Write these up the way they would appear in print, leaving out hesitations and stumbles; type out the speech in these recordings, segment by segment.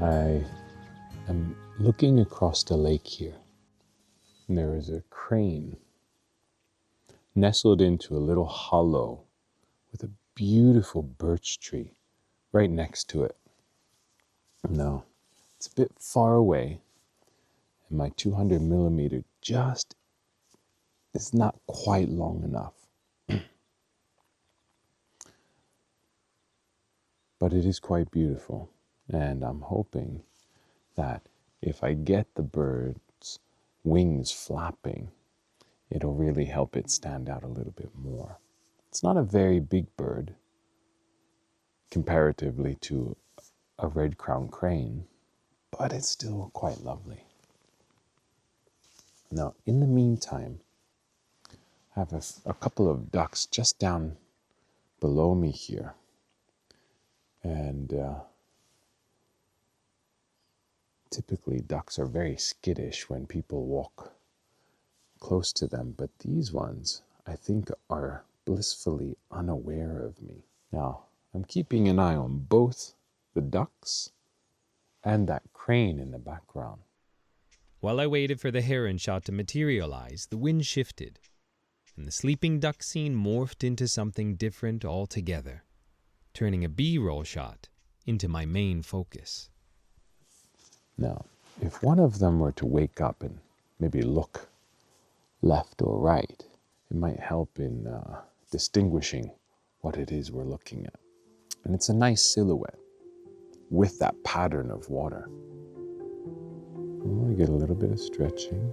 I am looking across the lake here, and there is a crane nestled into a little hollow with a beautiful birch tree right next to it. Now, it's a bit far away, and my 200 millimeter just is not quite long enough. But it is quite beautiful, and I'm hoping that if I get the bird's wings flapping, it'll really help it stand out a little bit more. It's not a very big bird comparatively to a red-crowned crane, but it's still quite lovely. Now, in the meantime, I have a couple of ducks just down below me here. And typically ducks are very skittish when people walk close to them, but these ones, I think, are blissfully unaware of me. Now, I'm keeping an eye on both the ducks and that crane in the background. While I waited for the heron shot to materialize, the wind shifted, and the sleeping duck scene morphed into something different altogether, turning a B-roll shot into my main focus. Now, if one of them were to wake up and maybe look left or right, it might help in distinguishing what it is we're looking at. And it's a nice silhouette with that pattern of water. I want to get a little bit of stretching,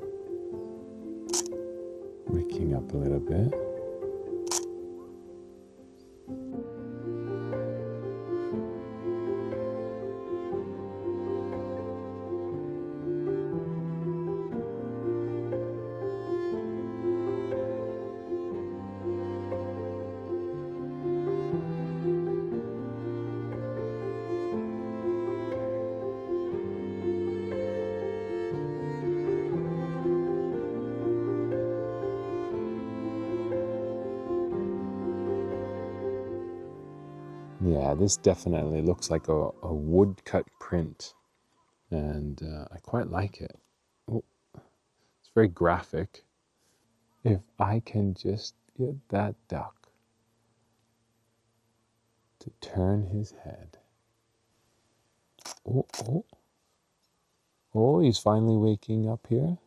waking up a little bit. Yeah, this definitely looks like a woodcut print, and I quite like it. Oh, it's very graphic. If I can just get that duck to turn his head. Oh, he's finally waking up here.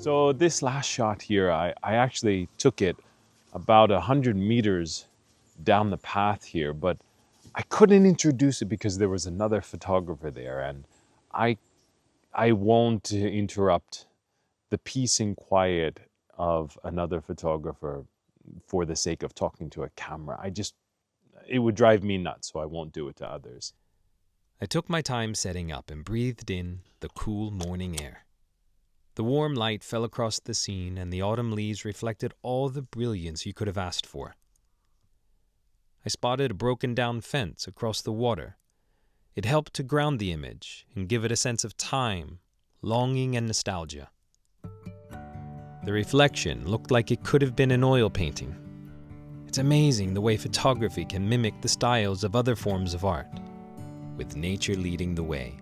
So this last shot here, I actually took it about 100 meters down the path here, but I couldn't introduce it because there was another photographer there, and I won't interrupt the peace and quiet of another photographer for the sake of talking to a camera. It would drive me nuts, so I won't do it to others. I took my time setting up and breathed in the cool morning air. The warm light fell across the scene, and the autumn leaves reflected all the brilliance you could have asked for. I spotted a broken-down fence across the water. It helped to ground the image and give it a sense of time, longing, and nostalgia. The reflection looked like it could have been an oil painting. It's amazing the way photography can mimic the styles of other forms of art, with nature leading the way.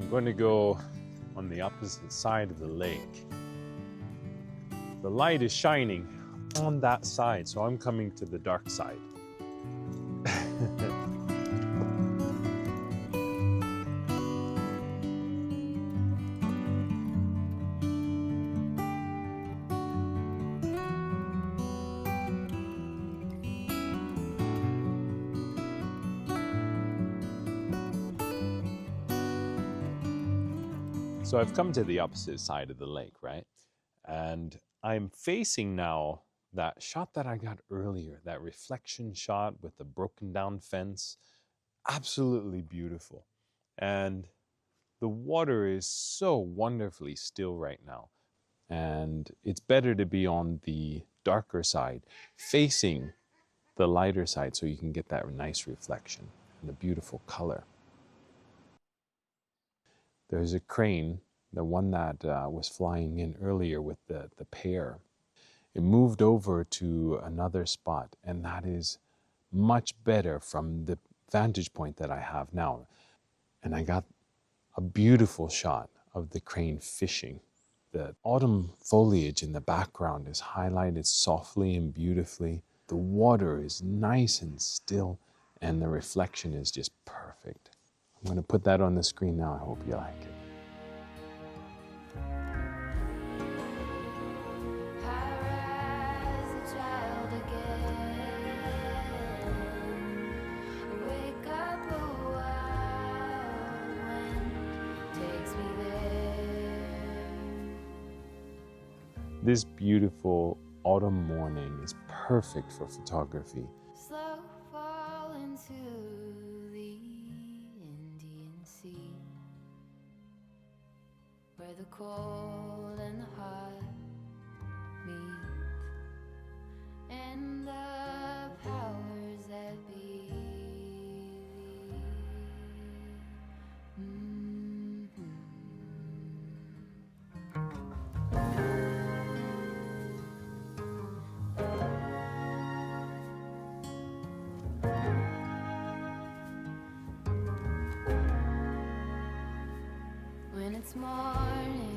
I'm going to go on the opposite side of the lake. The light is shining on that side, so I'm coming to the dark side. So I've come to the opposite side of the lake, right? And I'm facing now that shot that I got earlier, that reflection shot with the broken down fence. Absolutely beautiful. And the water is so wonderfully still right now. And it's better to be on the darker side, facing the lighter side, so you can get that nice reflection and the beautiful color. There's a crane, the one that was flying in earlier with the pair. It moved over to another spot, and that is much better from the vantage point that I have now. And I got a beautiful shot of the crane fishing. The autumn foliage in the background is highlighted softly and beautifully. The water is nice and still, and the reflection is just perfect. I'm going to put that on the screen now. I hope you like it. This beautiful autumn morning is perfect for photography. Slow fall into the Indian Sea, where the cold and the hot meet, and the powers that be.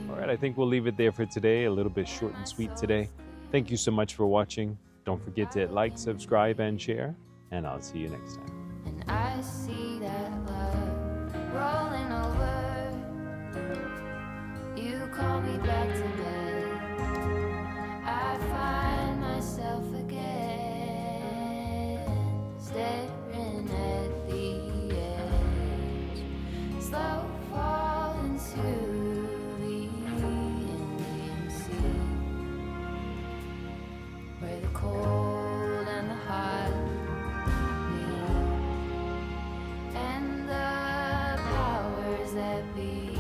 All right, I think we'll leave it there for today. A little bit short and sweet today. Thank you so much for watching. Don't forget to hit like, subscribe, and share. And I'll see you next time. And I see that love rolling over. You call me back to bed. I find myself again, staring at the edge. Slow fall into the Indian Sea, where the cold and the hot meet, and the powers that be.